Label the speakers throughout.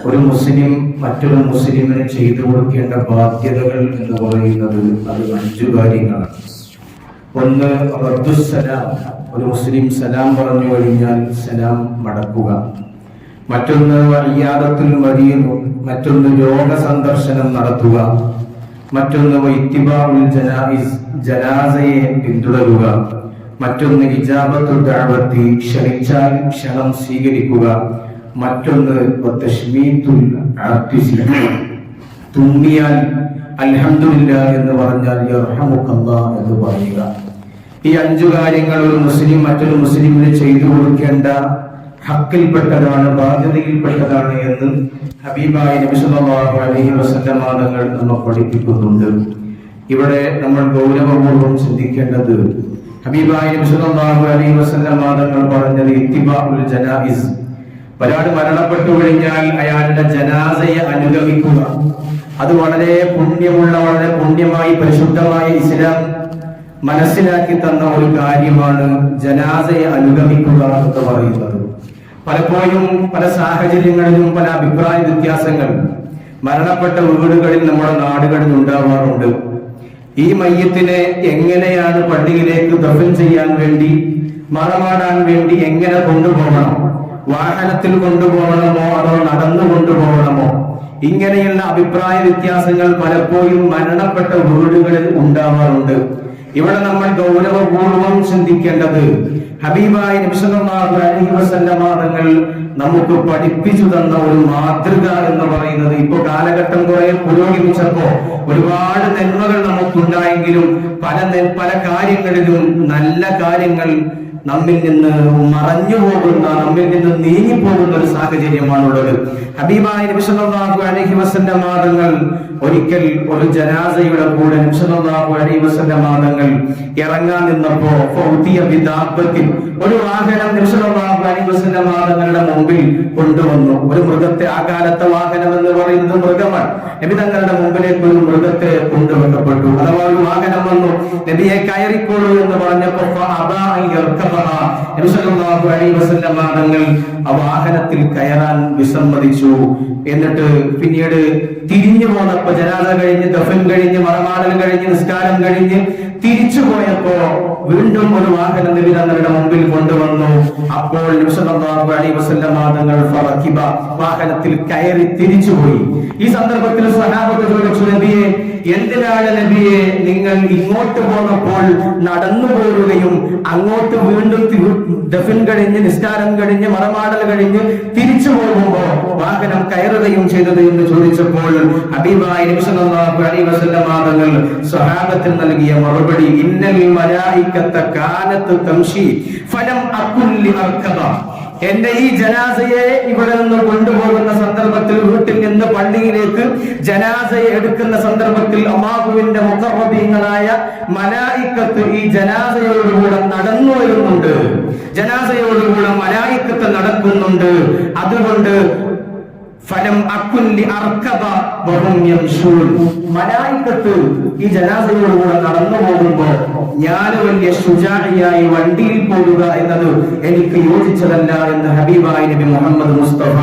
Speaker 1: ഒരു മുസ്ലിം മറ്റൊരു മുസ്ലിമിന് ചെയ്തു കൊടുക്കേണ്ട ബാധ്യതകൾ എന്ന് പറയുന്നത് അത് 5 കാര്യങ്ങളാണ്. ഒന്ന്, റദ്ദുസ്സലാം. ഒരു മുസ്ലിം സലാം പറഞ്ഞു കഴിഞ്ഞാൽ സലാം മടക്കുക. മറ്റൊന്ന്, ഇയാദത്തുൽ മരീദ്. മറ്റൊന്ന്, രോഗ സന്ദർശനം നടത്തുക. മറ്റൊന്ന്, ഇത്തിബാഉൽ ജനായിസ്. ജനാസയെ പിന്തുടരുക. മറ്റൊന്ന്, ഇജാബത്തു ദഅവത്തി. ക്ഷണിച്ചാൽ ക്ഷണം സ്വീകരിക്കുക. മറ്റൊന്ന്, തശ്മീതുൽ ആതിസി. തുമ്മിയാൽ അൽഹംദുലില്ലാഹ് എന്ന് പറഞ്ഞാൽ യർഹമുക്കല്ലാഹ് എന്ന് പറയുക. ഈ 5 കാര്യങ്ങൾ ഒരു മുസ്ലിം മറ്റൊരു മുസ്ലിമിന് ചെയ്തു കൊടുക്കേണ്ട ഹക്കിൽപ്പെട്ടതാണ്, ബാധ്യതയിൽപ്പെട്ടതാണ് എന്ന് ഹബീബായ നബി സല്ലല്ലാഹു അലൈഹി വസല്ലം തങ്ങൾ നമ്മെ പഠിപ്പിക്കുന്നുണ്ട്. ഇവിടെ നമ്മൾ ഗൗരവപൂർവ്വം ചിന്തിക്കേണ്ടത് ഹബീബായ നബി സല്ലല്ലാഹു അലൈഹി വസല്ലം തങ്ങൾ പറഞ്ഞത് ഇത്തിബാഉൽ ജനായിസ്. ഒരാൾ മരണപ്പെട്ടു കഴിഞ്ഞാൽ അയാളുടെ ജനാസയെ അനുഗമിക്കുക. അത് വളരെ പുണ്യമുള്ള, വളരെ പുണ്യമായി പരിശുദ്ധമായ ഇസ്ലാം മനസ്സിലാക്കി തന്ന ഒരു കാര്യമാണ് ജനാസയെ അനുഗമിക്കുക എന്ന് പറയുന്നത്. പലപ്പോഴും പല സാഹചര്യങ്ങളിലും പല അഭിപ്രായ വ്യത്യാസങ്ങൾ മരണപ്പെട്ട വീടുകളിൽ നമ്മുടെ നാടുകളിൽ ഉണ്ടാവാറുണ്ട്. ഈ മയ്യത്തിനെ എങ്ങനെയാണ് പള്ളിയിലേക്ക് ദഫൻ ചെയ്യാൻ വേണ്ടി, മറമാടാൻ വേണ്ടി എങ്ങനെ കൊണ്ടുപോകണം? വാഹനത്തിൽ കൊണ്ടുപോകണമോ അതോ നടന്നു കൊണ്ടുപോകണമോ? ഇങ്ങനെയുള്ള അഭിപ്രായ വ്യത്യാസങ്ങൾ പലപ്പോഴും മരണപ്പെട്ട വീടുകളിൽ ഉണ്ടാവാറുണ്ട്. ഇവിടെ നമ്മൾ ഗൗരവപൂർവ്വം ചിന്തിക്കേണ്ടത് ഹബീബായ നബി സല്ലല്ലാഹു അലൈഹി വസല്ലം തങ്ങൾ നമുക്ക് പഠിപ്പിച്ചു തന്ന ഒരു മാതൃക എന്ന് പറയുന്നത്, ഇപ്പൊ കാലഘട്ടം കുറെ പുരോഗമിച്ചപ്പോ ഒരുപാട് നന്മകൾ നമുക്കുണ്ടായെങ്കിലും പല കാര്യങ്ങളിലും നല്ല കാര്യങ്ങൾ നമ്മിൽ നിന്ന് മറഞ്ഞു പോകുന്ന, നമ്മിൽ നിന്ന് നീങ്ങി പോകുന്ന ഒരു സാഹചര്യമാണുള്ളത്. ഹബീബായ നബി സല്ലല്ലാഹു അലൈഹി വസല്ലം തങ്ങൾ ഒരിക്കൽ ഒരു ജനാസയുടെ കൂടെ നബി സല്ലല്ലാഹു അലൈഹി വസല്ലം തങ്ങൾ ഇറങ്ങാൻ നിന്നപ്പോ ഒരു വാഹനം നബി സല്ലല്ലാഹു അലൈഹി വസല്ലം തങ്ങളുടെ മുമ്പിൽ കൊണ്ടുവന്നു. ഒരു മൃഗത്തെ, ആ കാലത്തെ വാഹനം എന്ന് പറയുന്നത് മൃഗമാണ്. നബി തങ്ങളുടെ മുമ്പിലേക്ക് ഒരു മൃഗത്തെ കൊണ്ടുവെക്കപ്പെട്ടു. അഥവാ ഒരു വാഹനം വന്നു, നബിയെ കയറിക്കോളൂ എന്ന് പറഞ്ഞപ്പോ നബി സല്ലല്ലാഹു അലൈഹി വസല്ലം തങ്ങൾ ആ വാഹനത്തിൽ കയറാൻ വിസമ്മതിച്ചു. എന്നിട്ട് പിന്നീട് തിരിഞ്ഞു പോന്നപ്പോ, ജനാസ കഴിഞ്ഞ്, ദഫൻ കഴിഞ്ഞ്, മറമാടൽ കഴിഞ്ഞ്, നിസ്കാരം കഴിഞ്ഞ് തിരിച്ചു പോയപ്പോ വീണ്ടും ഒരു വാഹനം നബി തങ്ങളുടെ മുമ്പിൽ കൊണ്ടുവന്നു. അപ്പോൾ നബി സല്ലല്ലാഹു അലൈഹി വസല്ലം തങ്ങൾ ഫറകിബ, വാഹനത്തിൽ കയറി തിരിച്ചുപോയി. ഈ സന്ദർഭത്തിൽ സ്വഹാബത്ത് ചോദിച്ചു, നബിയെ, എന്തിനാണ് നബിയെ നിങ്ങൾ ഇങ്ങോട്ട് പോന്നപ്പോൾ നടന്നു പോരുകയും അങ്ങോട്ട് വീണ്ടും ദഫൻ കഴിഞ്ഞ്, നിസ്കാരം കഴിഞ്ഞ്, മറമാടൽ കഴിഞ്ഞ് തിരിച്ചു പോകുമ്പോ വാഹനം കയറുകയും ചെയ്തത് എന്ന് ചോദിച്ചപ്പോൾ ഹബീബായ നബി സല്ലല്ലാഹു അലൈഹി വസല്ലം തങ്ങൾ സ്വഹാബത്തിന് നൽകിയ മറുപടി, ഇന്നൽ മലായികത കാനത് തംശി ഫലം അകുൽ ലിഅർകബ. എന്റെ ഈ ജനാസയെ ഇവിടെ നിന്ന് കൊണ്ടുപോകുന്ന സന്ദർഭത്തിൽ, വീട്ടിൽ നിന്ന് പള്ളിയിലേക്ക് ജനാസയെ എടുക്കുന്ന സന്ദർഭത്തിൽ അല്ലാഹുവിന്റെ മുഖറബീങ്ങളായ മലായികത്ത് ഈ ജനാസയോടുകൂടെ നടന്നു വരുന്നുണ്ട്, ജനാസയോടുകൂടെ മലായികത്ത് നടക്കുന്നുണ്ട്. അതുകൊണ്ട് ഫലം അക്കുല്ലി അർക്കബ വഹും യംശൂൻ. മലായികത്ത് ഈ ജനാസയോടുകൂടെ നടന്നു പോകുമ്പോ ഞാൻ വലിയ ശുജാഇയായി വണ്ടിയിൽ പോകുക എന്നത് എനിക്ക് യോജിച്ചതല്ല എന്ന് ഹബീബായ നബി മുഹമ്മദ് മുസ്തഫ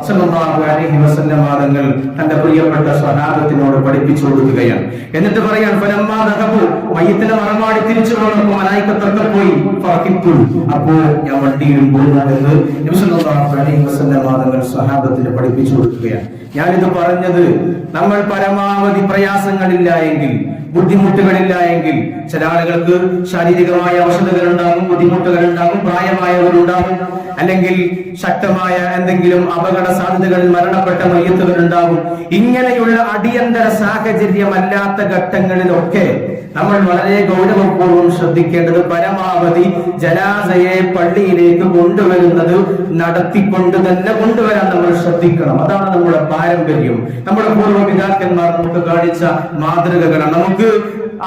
Speaker 1: സല്ലല്ലാഹു അലൈഹി വസല്ലം തങ്ങൾ തന്റെ പ്രിയപ്പെട്ട സ്വഹാബത്തിനോട് പഠിപ്പിച്ചു കൊടുക്കുകയാണ്. എന്നിട്ട് പറയാൻ, ഫലമ്മാ ദഹബു, മയ്യിത്തിനെ മറമാടി തിരിച്ചു പോയപ്പോൾ മലായികത്തൊക്കെ പോയി, ഫറകിത്തു, അപ്പോൾ ഞാൻ വണ്ടിയിൽ പോകുന്നു എന്ന് നബി സല്ലല്ലാഹു അലൈഹി വസല്ലം തങ്ങൾ സ്വഹാബത്തിന് പഠിപ്പിച്ചു കൊടുക്കുകയാണ്. ഞാനിത് പറഞ്ഞത്, നമ്മൾ പരമാവധി പ്രയാസങ്ങളില്ല എങ്കിൽ, ബുദ്ധിമുട്ടുകളില്ല എങ്കിൽ, ചില ആളുകൾക്ക് ശാരീരികമായ അവശതകൾ ഉണ്ടാകും, ബുദ്ധിമുട്ടുകൾ ഉണ്ടാകും, പ്രായമായവരുണ്ടാകും, അല്ലെങ്കിൽ ശക്തമായ എന്തെങ്കിലും അപകട സാധ്യതകളിൽ മരണപ്പെട്ട മയ്യത്തുകൾ ഉണ്ടാകും. ഇങ്ങനെയുള്ള അടിയന്തര സാഹചര്യമല്ലാത്ത ഘട്ടങ്ങളിലൊക്കെ നമ്മൾ വളരെ ഗൗരവപൂർവ്വം ശ്രദ്ധിക്കേണ്ടത് പരമാവധി ജനാസയെ പള്ളിയിലേക്ക് കൊണ്ടുവരുന്നത് നടത്തിക്കൊണ്ട് തന്നെ കൊണ്ടുവരാൻ നമ്മൾ ശ്രദ്ധിക്കണം. അതാണ് നമ്മുടെ പാരമ്പര്യം, നമ്മുടെ പൂർവ്വപിതാക്കന്മാർ നമുക്ക് കാണിച്ച മാതൃകകളാണ്. നമുക്ക്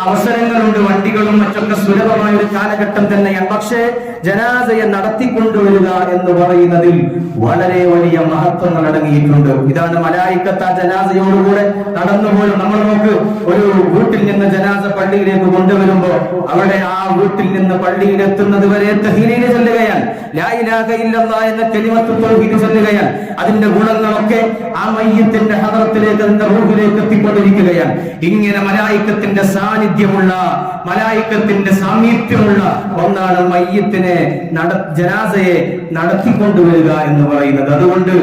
Speaker 1: അവസരങ്ങളുണ്ട്, വണ്ടികളും മറ്റൊക്കെ സുലഭമായ ഒരു കാലഘട്ടം തന്നെയാണ്. പക്ഷേ ജനാസയെ നടത്തിക്കൊണ്ടുവരിക എന്ന് പറയുന്നതിൽ വളരെ വലിയ മഹത്വങ്ങൾ അടങ്ങിയിട്ടുണ്ട്. ഇതാണ് മലായിക്കത്ത് ആ ജനാസയോടുകൂടെ നടന്നുപോലും. നമ്മൾ നോക്ക്, ഒരു വീട്ടിൽ നിന്ന് ജനാസ പള്ളിയിലേക്ക് കൊണ്ടുവരുമ്പോ അവിടെ ആ വീട്ടിൽ നിന്ന് പള്ളിയിൽ എത്തുന്നത് വരെ തഹ്ലീൽ ചൊല്ലുകയാണ്, ലാ ഇലാഹ ഇല്ലല്ലാഹ് എന്ന കലിമത്ത് തൗഹീദ് ചൊല്ലുകയാണ്. അതിന്റെ ഗുണങ്ങളൊക്കെ ആ മയ്യിത്തിന്റെ ഹദറത്തിലേക്ക്, അതിന്റെ റൂഹിലേക്ക് എത്തിക്കൊണ്ടിരിക്കുകയാണ്. ഇങ്ങനെ മലായിക്കത്തിന്റെ സാന്നിധ്യമുള്ള, മലായിക്കത്തിന്റെ സാമീപ്യമുള്ള ഒന്നാണ് മയ്യിത്തിനെ ജനാസയെ നടത്തിക്കൊണ്ടുവരിക എന്ന് പറയുന്നത്. അതുകൊണ്ട്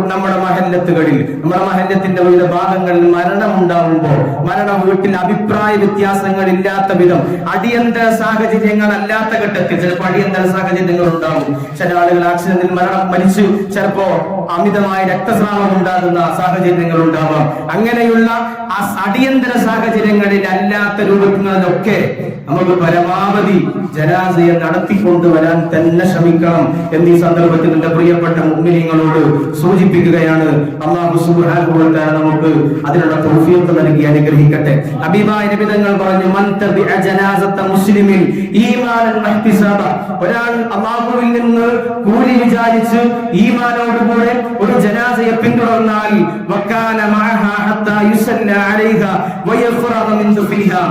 Speaker 1: നമ്മുടെ മഹല്ലത്തുകളിൽ, നമ്മുടെ മഹല്ലത്തിന്റെ വിവിധ ഭാഗങ്ങളിൽ മരണം ഉണ്ടാവുമ്പോൾ, മരണ വീട്ടിൽ അഭിപ്രായ വ്യത്യാസങ്ങൾ ഇല്ലാത്ത വിധം, അടിയന്തര സാഹചര്യങ്ങൾ അല്ലാത്ത ഘട്ടത്തിൽ, ചിലപ്പോൾ അടിയന്തര സാഹചര്യങ്ങൾ ഉണ്ടാവും. ചില ആളുകൾ ആക്സിഡന്റിൽ മരിച്ചു, ചിലപ്പോ അമിതമായ രക്തസ്രാവം ഉണ്ടാകുന്ന സാഹചര്യങ്ങൾ ഉണ്ടാവാം. അങ്ങനെയുള്ള ആ അടിയന്തര സാഹചര്യങ്ങളിൽ അല്ലാത്ത രൂപങ്ങളിലൊക്കെ നമുക്ക് പരമാവധി ജനാസയെ നടത്തിക്കൊണ്ടുവരാൻ തന്നെ ശ്രമിക്കണം എന്ന് ഈ സന്ദർഭത്തിൽ എന്റെ പ്രിയപ്പെട്ട മുഅ്മിനീങ്ങളോട് സൂചിപ്പിക്കുകയാണ്. അല്ലാഹു സുബ്ഹാനഹു വ തആല നമുക്ക് അതിനുള്ള തൗഫീഖ് നൽകി അനുഗ്രഹിക്കട്ടെ. ഹബീബായ നബി തങ്ങൾ പറഞ്ഞു, മൻ തബിഅ ജനാസത മുസ്ലിമിൻ ഈമാനൻ വഹ്തിസാബ, ഒരാൾ അല്ലാഹുവിൽ നിന്ന് കൂലി വിചാരിച്ച് ഈമാനോടുകൂടെ ഒരു ജനാസയെ പിന്തുടർന്നാൽ വകാന മഅഹാ ഹത്താ യുസല്ല അലൈഹ വയഫറഗ മിൻ ദുഫിഹാ,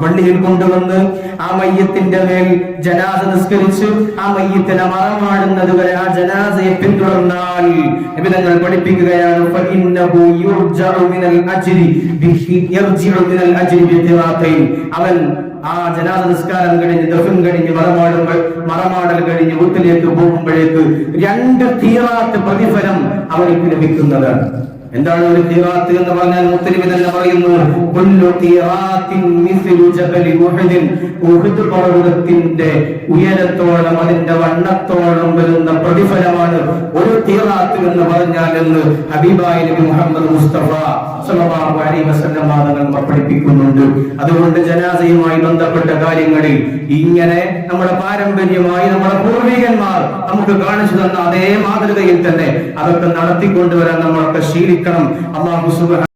Speaker 1: പള്ളിയിൽ കൊണ്ടുവന്ന് ആ മയ്യത്തിന്റെ മേൽ ജനാസ നിസ്കരിച്ച് ആ മയ്യത്തിനെ മറമാടുന്നത് വരെ ആ ജനാസയെ പിന്തുടർന്നാൽ നബി തങ്ങൾ പഠിപ്പിക്കുകയാണ്, ഫഇന്നഹു യുർജഉ മിനൽ അജ്രി യർജിഉ മിനൽ അജ്രി ബിഖിറാത്തൈൻ, അവൻ ആ ജനാസ നിസ്കാരം കഴിഞ്ഞ്, ദഫൻ കഴിഞ്ഞ്, മറമാടൽ കഴിഞ്ഞ് വീട്ടിലേക്ക് പോകുമ്പോഴേക്ക് 2 ഖീറാത്ത് പ്രതിഫലം അവർക്ക് ലഭിക്കുന്നതാണ്. എന്താണ് ഒരു ഖീറാത്ത് എന്ന് പറഞ്ഞാൽ? മുത്തലിബ് തന്നെ പറയുന്നു, കുല്ലു ഖീറാത്തിൻ മിസ്ലു ജബലി ഉഹദ്, ഉഹദ് പർവതത്തിന്റെ ഉയരത്തോളം, അതിന്റെ വണ്ണത്തോളം വരുന്ന പ്രതിഫലമാണ് ഒരു ഖീറാത്ത് എന്ന് പറഞ്ഞാൽ എന്ന് ഹബീബായ നബി മുഹമ്മദ് മുസ്തഫ സല്ലല്ലാഹു അലൈഹി വസല്ലം തങ്ങൾ പഠിപ്പിക്കുന്നുണ്ട്. അതുകൊണ്ട് ജനാസയുമായി ബന്ധപ്പെട്ട കാര്യങ്ങളിൽ ഇങ്ങനെ നമ്മുടെ പാരമ്പര്യമായി നമ്മുടെ പൂർവികന്മാർ നമുക്ക് കാണിച്ചു തന്ന അതേ മാതൃകയിൽ തന്നെ അതൊക്കെ നടത്തിക്കൊണ്ടുവരാൻ നമ്മളൊക്കെ ശീലിക്കണം. അല്ലാഹു സുബ്ഹാനഹു